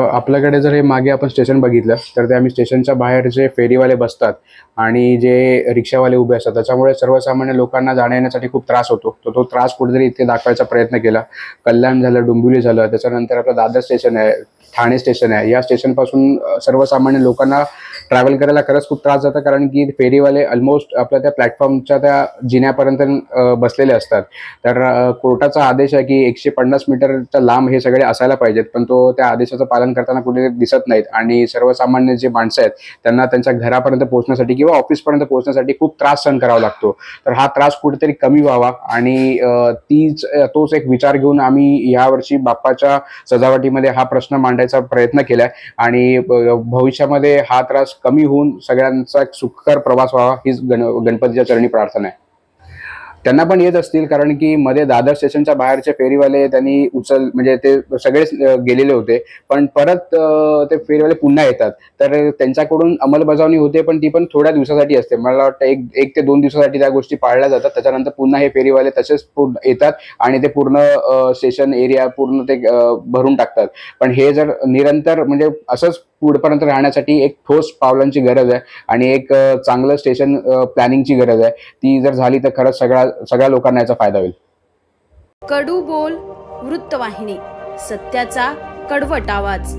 आपल्याकडे जर हे मागे आपण स्टेशन बघितलं तर ते आम्ही स्टेशनच्या बाहेर जे फेरीवाले बसतात आणि जे रिक्षावाले उभे असतात त्याच्यामुळे सर्वसामान्य लोकांना जाण्या-येण्यासाठी खूप त्रास होतो. तर तो त्रास कुठेतरी इथे दाखवायचा प्रयत्न केला. कल्याण झालं, डोंबिवली झालं, त्याच्यानंतर आपलं दादर स्टेशन आहे, ठाणे स्टेशन आहे. या स्टेशनपासून सर्वसामान्य लोकांना ट्रॅव्हल करायला खरंच खूप त्रास जातो, कारण की फेरीवाले ऑलमोस्ट आपल्या त्या प्लॅटफॉर्मच्या त्या जिन्यापर्यंत बसलेले असतात. तर कोर्टाचा आदेश आहे की 150 मीटरच्या लांब हे सगळे असायला पाहिजेत, पण तो त्या आदेशाचं पालन करताना कुठे दिसत नाहीत आणि सर्वसामान्य जे माणसं आहेत त्यांना त्यांच्या घरापर्यंत पोहोचण्यासाठी किंवा ऑफिसपर्यंत पोहोचण्यासाठी खूप त्रास सहन करावा लागतो. तर हा त्रास कुठेतरी कमी व्हावा आणि तोच एक विचार घेऊन आम्ही यावर्षी बाप्पाच्या सजावटीमध्ये हा प्रश्न मांडायचा प्रयत्न केलाय आणि भविष्यामध्ये हा त्रास कमी होऊन सगळ्यांचा एक सुखकर प्रवास व्हावा हीच गणपतीच्या चरणी प्रार्थना आहे. त्यांना पण येत असतील, कारण की मध्ये दादर स्टेशनच्या बाहेरचे फेरीवाले त्यांनी म्हणजे ते सगळेच गेलेले होते, पण परत ते फेरीवाले पुन्हा येतात. तर त्यांच्याकडून अंमलबजावणी होते, पण ती पण थोड्या दिवसासाठी असते. मला वाटतं एक ते 2 दिवसासाठी त्या गोष्टी पाळल्या जातात. त्याच्यानंतर पुन्हा हे फेरीवाले तसेच येतात आणि ते पूर्ण स्टेशन एरिया पूर्ण ते भरून टाकतात. पण हे जर निरंतर म्हणजे असंच पुढपर्यंत राहण्यासाठी एक ठोस पावलांची गरज आहे आणि एक चांगलं स्टेशन प्लॅनिंगची गरज आहे. ती जर झाली तर खरंच सगळ्या लोकांना याचा फायदा होईल. कडू बोल वृत्तवाहिनी, सत्याचा कडवट आवाज.